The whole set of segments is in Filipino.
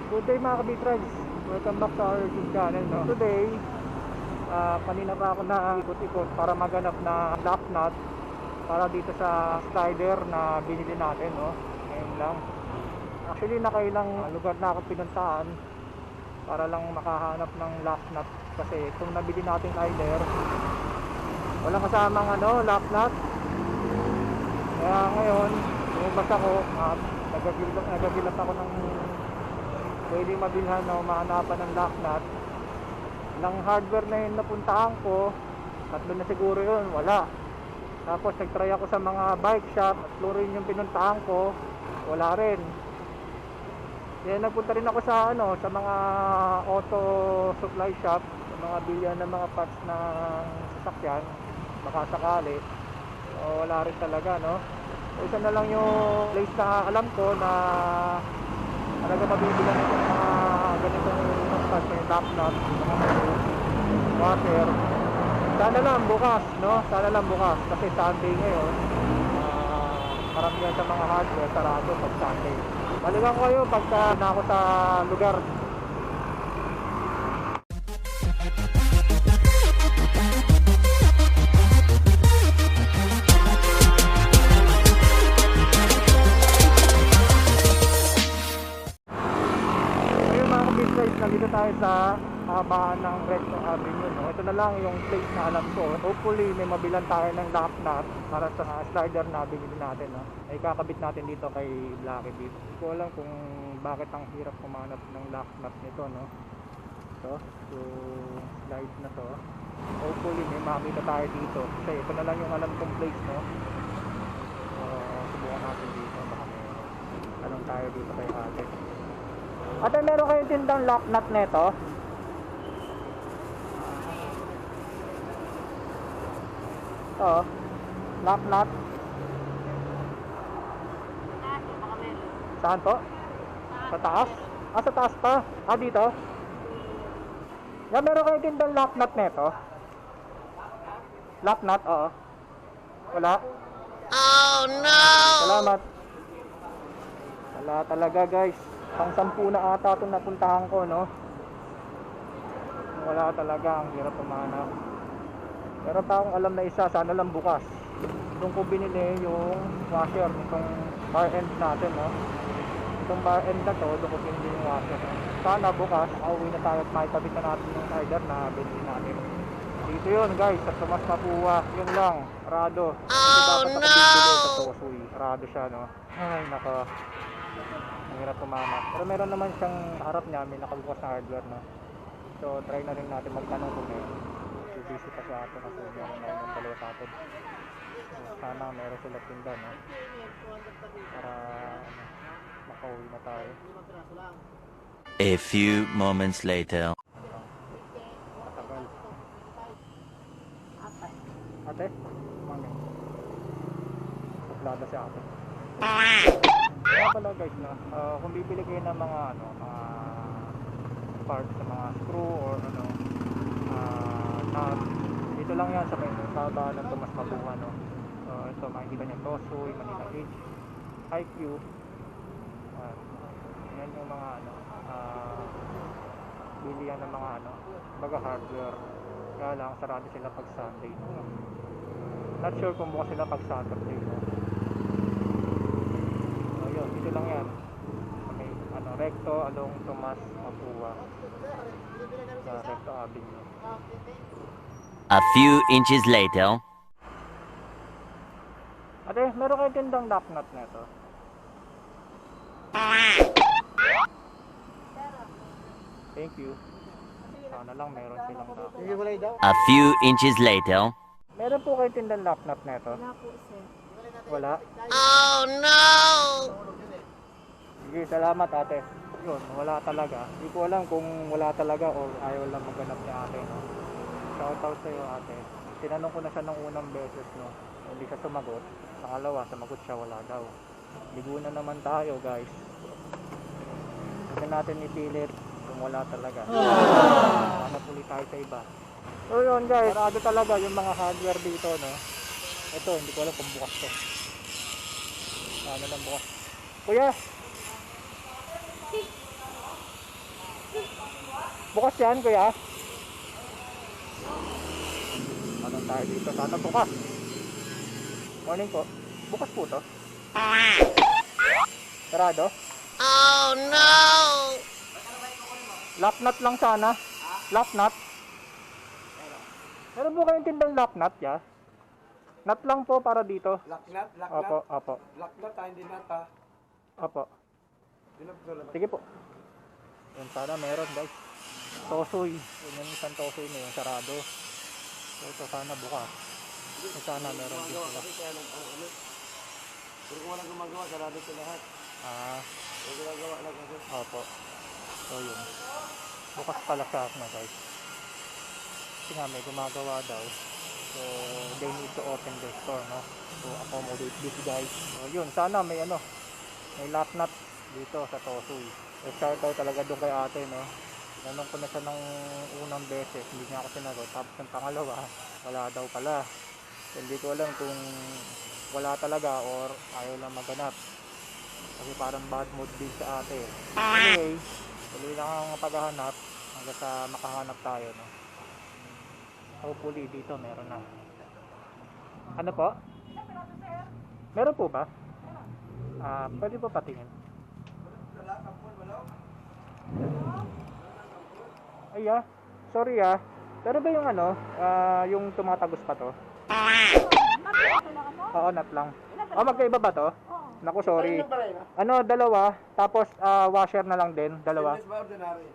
Good day mga KaBeatRides, welcome back sa our YouTube channel, no? Today, kanina pa ako na ikot-ikot para maghanap na lock nut para dito sa slider na binili natin, no? Ngayon lang. Actually nakailang lugar na ako pinuntahan para lang makahanap ng lock nut, kasi itong nabili nating slider walang kasamang lock nut. Kaya ngayon lumabas ako at nagagilat ako ng pwede mabilhan o mahanapan ng lock nut. Ilang hardware na yung napuntahan ko, tatlo na siguro yun, wala. Tapos nagtry ako sa mga bike shop, tatlo rin yung pinuntahan ko, wala rin. Kaya nagpunta rin ako sa sa mga auto supply shop, sa mga bilyan ng mga parts ng sasakyan, baka sakali. Wala rin talaga, no? Isa na lang yung place na alam ko na talaga mabibilan ng mga ganitong parts, yung lock nut, mga washer. Sana lang bukas, no? Sana lang bukas kasi Sunday ngayon. Karamihan sa mga hardware sarado pag Sunday. Balikan ko kayo pagka na ako sa lugar. Nandito tayo sa kahabaan ng Avenue, no? Ito na lang yung place na alam ko. Hopefully may mabilan tayo ng lock nut para sa slider na binili natin, no? Ay kakabit natin dito kay Blacky Beat. Hindi ko alam kung bakit ang hirap kumanap ng lock nut nito, no? So slide na to. Hopefully may makita tayo dito. Kasi ito na lang yung alam kong place, no? Subukan natin dito. Baka may tanong tayo dito kay ate. Ate, meron kayong tindang lock nut neto? Oo. Lock nut. Saan po? Sa taas? Sa taas pa? Dito? Meron kayong tindang lock nut neto? Lock nut, oo. Wala? Oh no! Salamat. Wala talaga, guys. Pang-10 na ata itong napuntahan ko, no? Wala talaga, ang hirap pumanap. Meron pa akong alam na isa, sana lang bukas. Doon ko binili yung washer nitong bar end natin, no? Itong bar end na to, doon ko binili yung washer. Sana bukas, makauwi na tayo at makikabit na natin yung slider na binili natin. Dito yun, guys, sa Tomas Mapua. Yun lang, rado. Oh no! Rado siya, no? Ay, nako. Hirap pumanap. Pero meron naman siyang harap niya, may nakabukas na hardware, no? So try na rin natin magtanong kung may busy pa siya atin kasi meron na yung dalawa sa atin. Sana meron sila tinda, no? Para makauwi na tayo. A few moments later. Matagal. Ate? Mami. Tablada si ate. Kaya pala guys, no? Kung bibili kayo ng mga mga parts sa mga screw or nut, dito lang yan sa may kahabaan ng Tomas Mapua, no? Ito makikita nyo, Tosoy, Manila H, IQ. Yan yung mga bilihan ng mga baga hardware. Kaya lang sarado sila pag Sunday, no? Not sure kung bukas sila pag Saturday, no? Dito lang yan. Okay, recto along Tomas Mapua sa Recto Avenue. A few inches later. Ate, meron kayo tindang lock nut neto? Thank you. Sana lang meron silang lock nut. A few inches later. Meron po kayo tindang lock nut neto? Wala po, sir. Wala? Oh no! Sige, salamat ate. Yun, wala talaga. Hindi ko alam kung wala talaga o ayaw lang maghanap ni ate, no? Shout out sa'yo ate. Tinanong ko na siya ng unang beses, no? Hindi siya sumagot. Pangalawa, sumagot siya, wala daw. Ligo na naman tayo, guys. Huwag natin ipilit kung wala talaga. Hanap ulit tayo sa iba. So yun guys, sarado talaga yung mga hardware dito, no? Ito, hindi ko alam kung bukas to. Ano lang bukas. Kuya! Bukas yan, kuya. Ano tayo dito? Sana bukas. Morning po. Bukas po to. Sarado? Oh no! Lock nut lang sana. Lock nut. Meron po kayong tindang lock nut, ya? Nut lang po para dito. Lock nut, lock Opo, nut. opo. Lock nut, hindi nut ha. Opo. Sige po. Yan, sana meron guys. Tosoy. Yan yung isang tosoy na yung sarado. So ito sana bukas. So sana meron din sila. Pero kung walang gumagawa, sarado sa lahat. Pero gumagawa lang kasi. Opo. So yun. Bukas pala siya na guys. Kasi nga may gumagawa daw. So they need to open the store, no? To accommodate this guys. So yun, sana may ano. May lock nut dito sa Tosoy. Shout out talaga doon kay ate, no? Nanong ko na siya ng unang beses, hindi niya ako sinagot. Tapos ng pangalawa, wala daw pala. So, hindi ko alam kung wala talaga or ayaw lang maganap. Kasi parang bad mood din sa ate. Anyway, tuloy lang ang paghahanap hanggang sa makahanap tayo, no? Hopefully dito meron na. Ano po? Meron po ba? Pwede po patingin. Ay sorry pero ba yung ano, yung tumatagos pa to? Oo, nut lang. Magkaiba ba to? Naku, sorry. Ano, dalawa, tapos washer na lang din, dalawa. Stainless ba ordinary?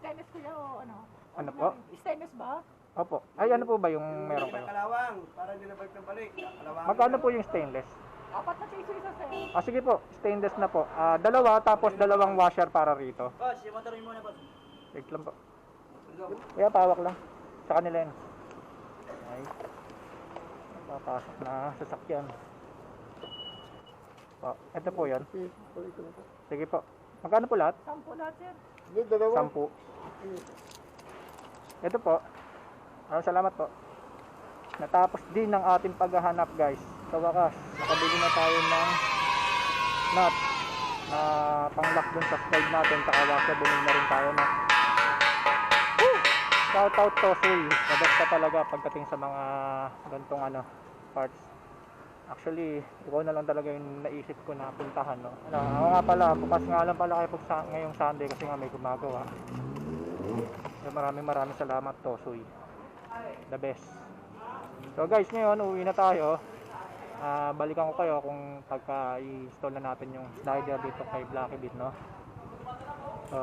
Stainless kuya o ano? Ano po? Stainless ba? Opo. Ay, ano po ba yung meron kayo? Kalawang, para hindi na balik ng balik. Kalawang. Magkano po yung stainless? Apat na sisi sa sir. Sige po, stainless na po. Dalawa, tapos dalawang washer para rito. Boss, yung motor mo na boss. Wait lang po. Kaya pawak lang. Sa kanila yun. Ay. Papasok na sasakyan. Ito po yan. Sige po. Magkano po lahat? 10 lahat sir. 10. Ito po. Salamat po. Natapos din ang ating paghahanap guys. Sa wakas, nakabili na tayo ng nut na pang-lock dun sa slide natin. Saka washer, bumili na rin tayo na. Shout out Tosoy. Magas ka talaga pagdating sa mga gantong parts. Actually, ikaw na lang talaga yung naisip ko na puntahan, no? Ako nga pala, bukas nga lang pala kayo ngayong Sunday kasi nga may gumagawa. So, maraming salamat Tosoy. The best. So guys, ngayon uwi na tayo. Balikan ko kayo kung pagka i-install na natin yung slider dito kay Blacky Beat, no? So,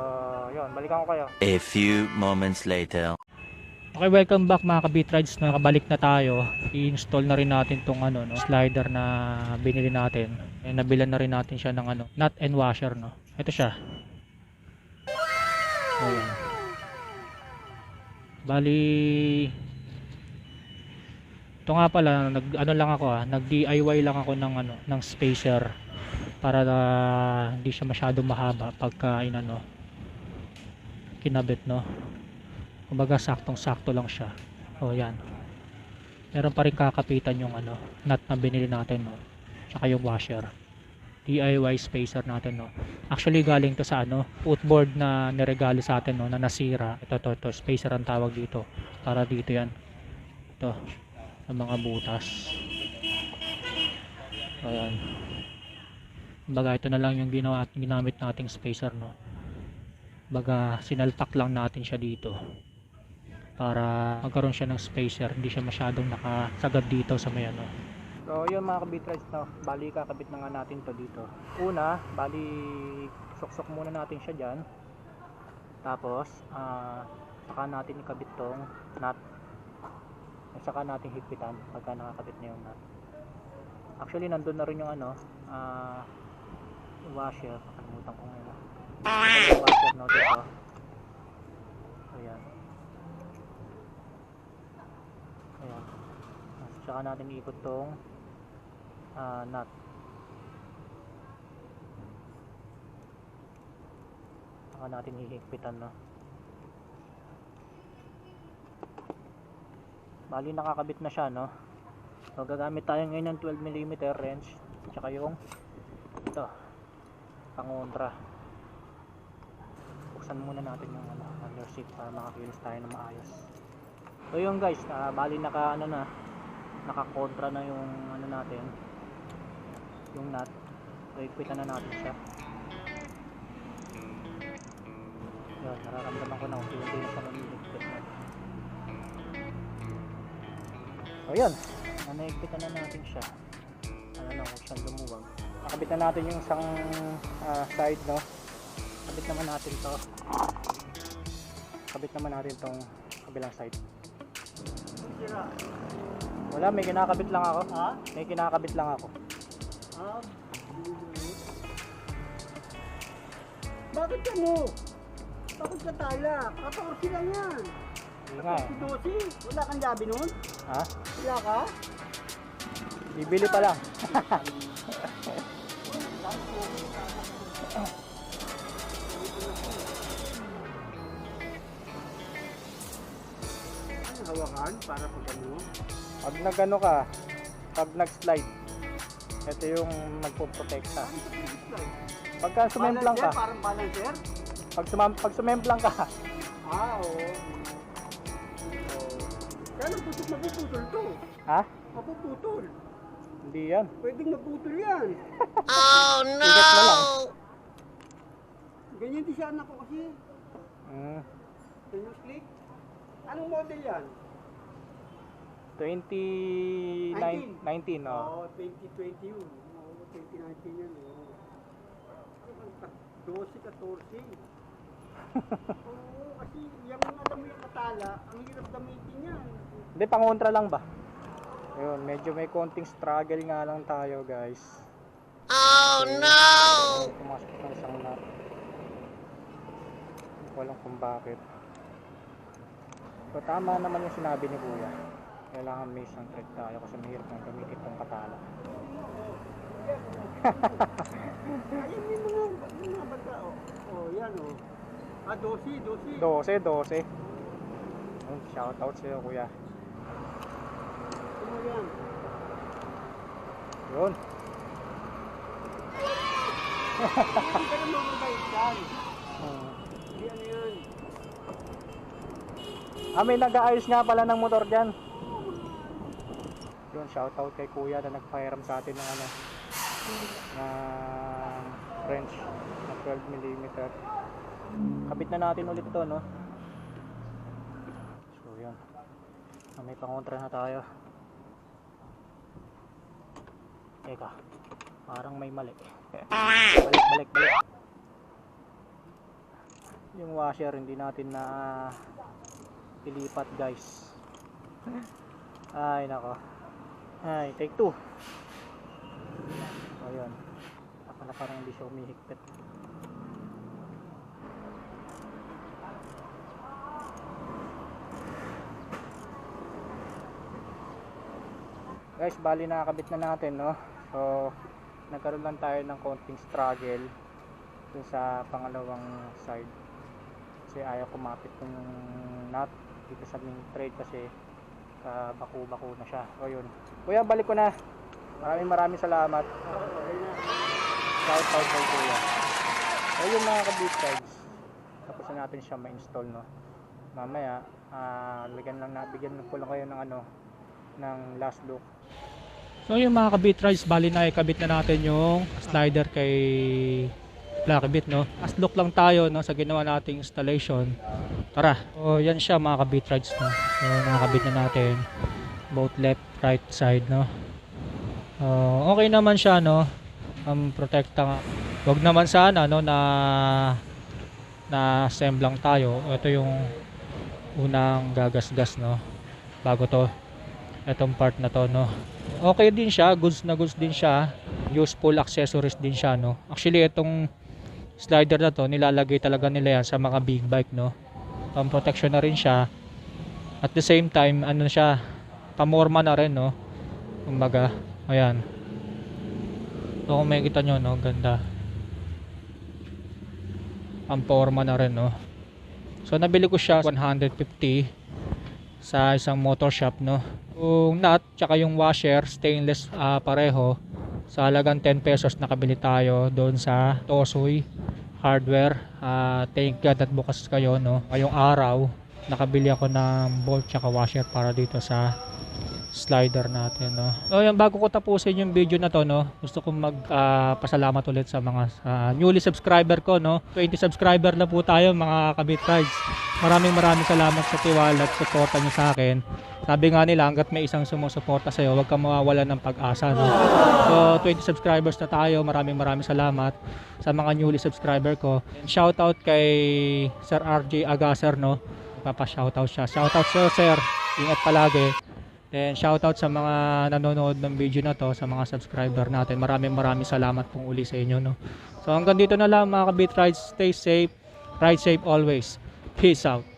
yun, balikan ko kayo. A few moments later. Okay, welcome back mga KaBeatRides. Nakabalik na tayo. I-install na rin natin tong slider na binili natin. Nabilan na rin natin siya ng nut and washer, no? Ito siya. Ayan. Bali, ito nga pala, nag DIY lang ako ng spacer para hindi siya masyadong mahaba pagka kinabit, no? Kumbaga saktong-sakto lang siya. Yan. Meron pa rin kakapitan yung nut na binili natin, no? Tsaka yung washer. DIY spacer natin, no? Actually galing to sa footboard na niregalo sa atin, no, na nasira. Ito spacer ang tawag dito. Para dito yan. Ito. Ang mga butas. Ayan. Kumbaga ito na lang yung ginamit nating spacer, no? Kumbaga sinalpak lang natin siya dito para magkaroon siya ng spacer, hindi siya masyadong nakasagad dito sa may So yun mga KaBeatRides, no? Bali kakabit na nga natin to dito. Una, bali suksok muna natin siya dyan. Tapos saka natin ikabit tong nut. Saka natin higpitan pagka nakakabit na yung nut. Actually nandun na rin yung washer. Nakalimutan ko ngayon. Yung washer, no, dito. Ayan. Saka natin iikot tong nut. Saka natin hihigpitan, no. Bali nakakabit na siya, no. So gagamit tayo ngayon ng 12mm wrench tsaka yung ito pangontra. buksan muna natin yung under seat para makakilos tayo na maayos. So yun guys, bali nakakontra na yung natin, yung nut. So ikpitan na natin siya. Yan, nararamdaman ko na kung hindi siya mamimigpit na. So yun, naikpitan na natin siya. Huwag siyang lumuwag. Nakabit na natin yung isang side, no? Kabit naman natin to. Kabit naman natin tong kabilang side. Wala, may kinakabit lang ako. Ha? May kinakabit lang ako. Bakit ka mo? Bakit ka tala? 14 lang yan. Hindi nga eh. 12. Wala kang gabi nun? Ha? Wala ka? Bibili pa lang. Ano hawakan para pag ano? Pag nagano ka, pag nag-slide, ito yung magpoprotekta. Pagka sumemplang ka, Parang balancer? pag sumemplang ka, Oo. Kaya mapuputol to. ha? Mapuputol. Hindi yan. Pwedeng maputol yan. Oh Ingat na lang. Ganyan din siya anak ko kasi. Ganyan slick. Anong model yan? 2019, Oo, 2020 yun. Oo, 2019 yan. 12, 14. Oo, kasi yung alam mo yung katala, ang hirap gamitin yan. Hindi, pangontra lang ba? Ayun, medyo may konting struggle nga lang tayo guys. Oh no! Pumasok ng isang nut. Walang kung bakit. So tama naman yung sinabi ni Kuya. Kailangan may isang thread tayo kasi mahirap nang gamitin itong katala. Ayun yung mga bata. Oh, yan oh. 12. 12. Shout out sa'yo Kuya. Ano yan? Yun. Hindi ka naman mabait yan. Hindi ano yan. May nag-aayos nga pala ng motor dyan. Yun, shout out kay Kuya na nagpahiram sa atin ng na wrench na 12mm. Kabit na natin ulit ito, no? So yun, may pangontra na tayo. Teka, parang may mali. Balik. Yung washer hindi natin na ilipat guys. Ay nako. Ay, take 2. Ayun. Akala parang hindi siya umihigpit. Guys, bali nakakabit na natin, no? So, nagkaroon lang tayo ng konting struggle dun sa pangalawang side. Kasi ayaw kumapit yung nut dito sa main thread kasi bako-bako na siya. O yun. Kuya, balik ko na. Maraming salamat. Shout out kay Kuya. So yun mga KaBeatRides. Tapos na natin siya ma-install, no? Mamaya, bigyan ko lang kayo ng ng last look. So yung mga KaBeatRides, bali na ikabit na natin yung slider kay Blacky Beat, no? Last look lang tayo, no, sa ginawa nating installation. Tara. So yan siya mga KaBeatRides, no? So nakakabit na natin both left, right side, no? Okay naman siya, no? Protekta nga. Wag naman sana, no, na assemble lang tayo. Ito yung unang gagasgas, no? Bago to. Itong part na to, no? Okay din siya, goods na goods din siya. Useful accessories din siya, no? Actually, itong slider na to, nilalagay talaga nila yan sa mga big bike, no? Protection na rin siya. At the same time, ano siya, pamorma na rin, no? Kumbaga, ayan. So, kung makikita nyo, no? Ganda. Pamporma na rin, no? So, nabili ko siya 150 sa isang motor shop, no? Yung nut, tsaka yung washer, stainless pareho. Sa halagang 10 pesos nakabili tayo doon sa Tosoy hardware. Thank God at bukas kayo, no. Ngayong araw nakabili ako ng bolt tsaka washer para dito sa slider natin, no. So yan, bago ko tapusin yung video na to, no, gusto kong pasalamat ulit sa mga newly subscriber ko, no. 20 subscriber na po tayo, mga KaBeatRides. Maraming salamat sa tiwala at suporta niyo sa akin. Sabi nga nila, hanggat may isang sumusuporta sa iyo, huwag kang mawawalan ng pag-asa, no. So 20 subscribers na tayo. Maraming salamat sa mga newly subscriber ko. And shoutout kay Sir RJ Agaser, no. Papa-shoutout siya. Shoutout sa'yo, sir. Ingat palagi. And shoutout sa mga nanonood ng video na to, sa mga subscriber natin. Maraming salamat pong uli sa inyo, no. So hanggang dito na lang, mga KaBeatRides. Stay safe, ride safe always. Peace out.